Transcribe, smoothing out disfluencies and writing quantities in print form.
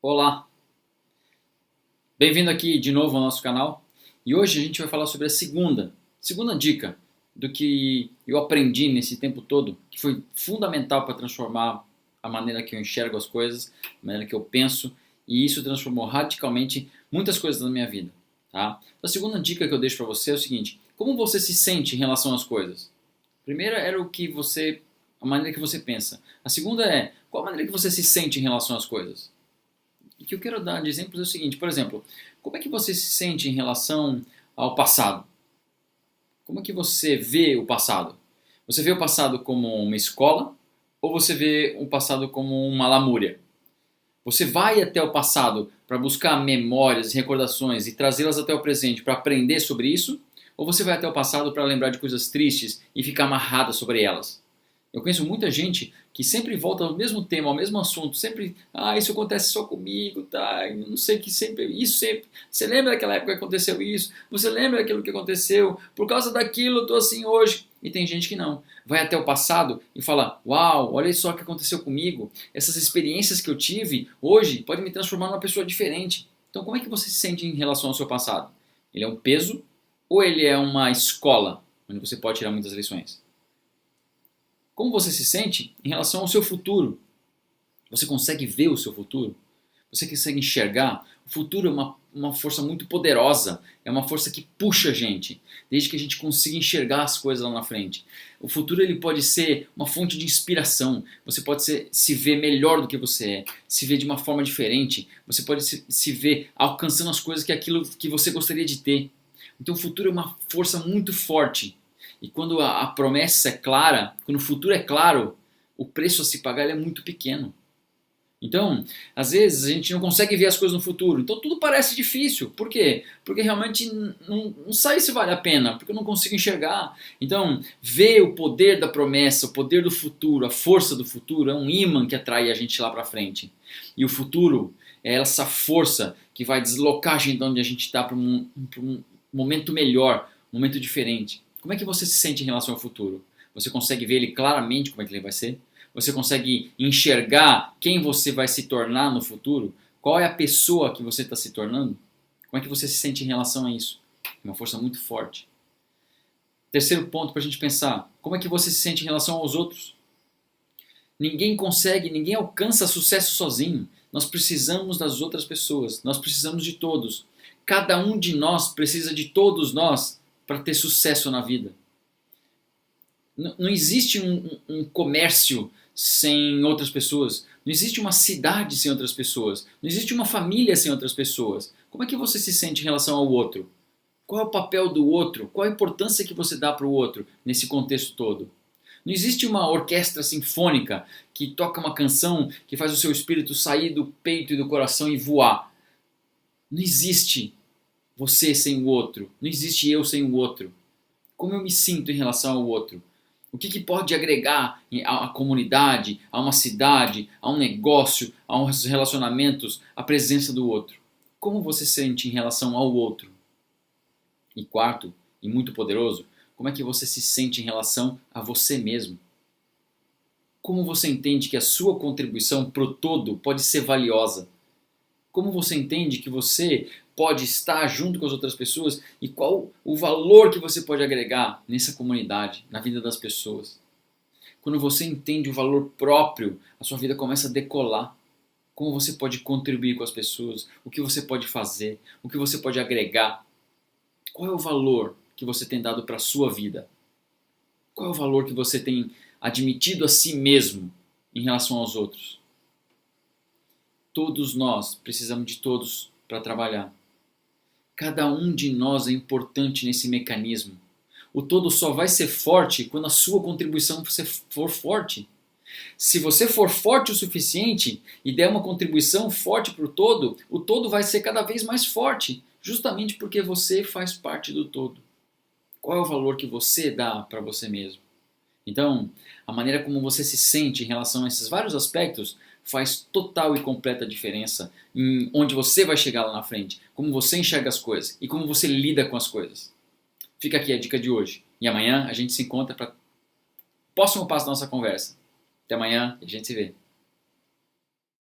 Olá, bem-vindo aqui de novo ao nosso canal e hoje a gente vai falar sobre a segunda dica do que eu aprendi nesse tempo todo, que foi fundamental para transformar a maneira que eu enxergo as coisas, a maneira que eu penso, e isso transformou radicalmente muitas coisas na minha vida. Tá? A segunda dica que eu deixo para você é o seguinte: como você se sente em relação às coisas? A primeira era a maneira que você pensa. A segunda é qual a maneira que você se sente em relação às coisas? O que eu quero dar de exemplos é o seguinte, por exemplo, como é que você se sente em relação ao passado? Como é que você vê o passado? Você vê o passado como uma escola ou você vê o passado como uma lamúria? Você vai até o passado para buscar memórias, recordações e trazê-las até o presente para aprender sobre isso? Ou você vai até o passado para lembrar de coisas tristes e ficar amarrada sobre elas? Eu conheço muita gente que sempre volta ao mesmo tema, ao mesmo assunto, sempre, isso acontece só comigo, tá? Eu não sei que sempre. Você lembra daquela época que aconteceu isso? Você lembra daquilo que aconteceu? Por causa daquilo eu tô assim hoje. E tem gente que não. Vai até o passado e fala, uau, olha só o que aconteceu comigo. Essas experiências que eu tive hoje podem me transformar numa pessoa diferente. Então como é que você se sente em relação ao seu passado? Ele é um peso ou ele é uma escola onde você pode tirar muitas lições? Como você se sente em relação ao seu futuro? Você consegue ver o seu futuro? Você consegue enxergar? O futuro é uma força muito poderosa, é uma força que puxa a gente, desde que a gente consiga enxergar as coisas lá na frente. O futuro ele pode ser uma fonte de inspiração, você pode se ver melhor do que você é, se ver de uma forma diferente, você pode se ver alcançando as coisas que aquilo que você gostaria de ter. Então o futuro é uma força muito forte. E quando a promessa é clara, quando o futuro é claro, o preço a se pagar é muito pequeno. Então, às vezes a gente não consegue ver as coisas no futuro. Então tudo parece difícil. Por quê? Porque realmente não sabe se vale a pena, porque eu não consigo enxergar. Então, ver o poder da promessa, o poder do futuro, a força do futuro é um ímã que atrai a gente lá para frente. E o futuro é essa força que vai deslocar a gente de onde a gente está para um momento melhor, um momento diferente. Como é que você se sente em relação ao futuro? Você consegue ver ele claramente como é que ele vai ser? Você consegue enxergar quem você vai se tornar no futuro? Qual é a pessoa que você está se tornando? Como é que você se sente em relação a isso? É uma força muito forte. Terceiro ponto para a gente pensar. Como é que você se sente em relação aos outros? Ninguém alcança sucesso sozinho. Nós precisamos das outras pessoas. Nós precisamos de todos. Cada um de nós precisa de todos nós para ter sucesso na vida. Não existe um comércio sem outras pessoas. Não existe uma cidade sem outras pessoas. Não existe uma família sem outras pessoas. Como é que você se sente em relação ao outro? Qual é o papel do outro? Qual a importância que você dá para o outro nesse contexto todo? Não existe uma orquestra sinfônica que toca uma canção que faz o seu espírito sair do peito e do coração e voar. Não existe você sem o outro. Não existe eu sem o outro. Como eu me sinto em relação ao outro? O que pode agregar à comunidade, a uma cidade, a um negócio, a uns relacionamentos, a presença do outro? Como você se sente em relação ao outro? E quarto, e muito poderoso, como é que você se sente em relação a você mesmo? Como você entende que a sua contribuição para o todo pode ser valiosa? Como você entende que você pode estar junto com as outras pessoas e qual o valor que você pode agregar nessa comunidade, na vida das pessoas? Quando você entende o valor próprio, a sua vida começa a decolar. Como você pode contribuir com as pessoas, o que você pode fazer, o que você pode agregar. Qual é o valor que você tem dado para a sua vida? Qual é o valor que você tem admitido a si mesmo em relação aos outros? Todos nós precisamos de todos para trabalhar. Cada um de nós é importante nesse mecanismo. O todo só vai ser forte quando a sua contribuição for forte. Se você for forte o suficiente e der uma contribuição forte para o todo vai ser cada vez mais forte, justamente porque você faz parte do todo. Qual é o valor que você dá para você mesmo? Então, a maneira como você se sente em relação a esses vários aspectos faz total e completa diferença em onde você vai chegar lá na frente, como você enxerga as coisas e como você lida com as coisas. Fica aqui a dica de hoje. E amanhã a gente se encontra para o próximo passo da nossa conversa. Até amanhã e a gente se vê.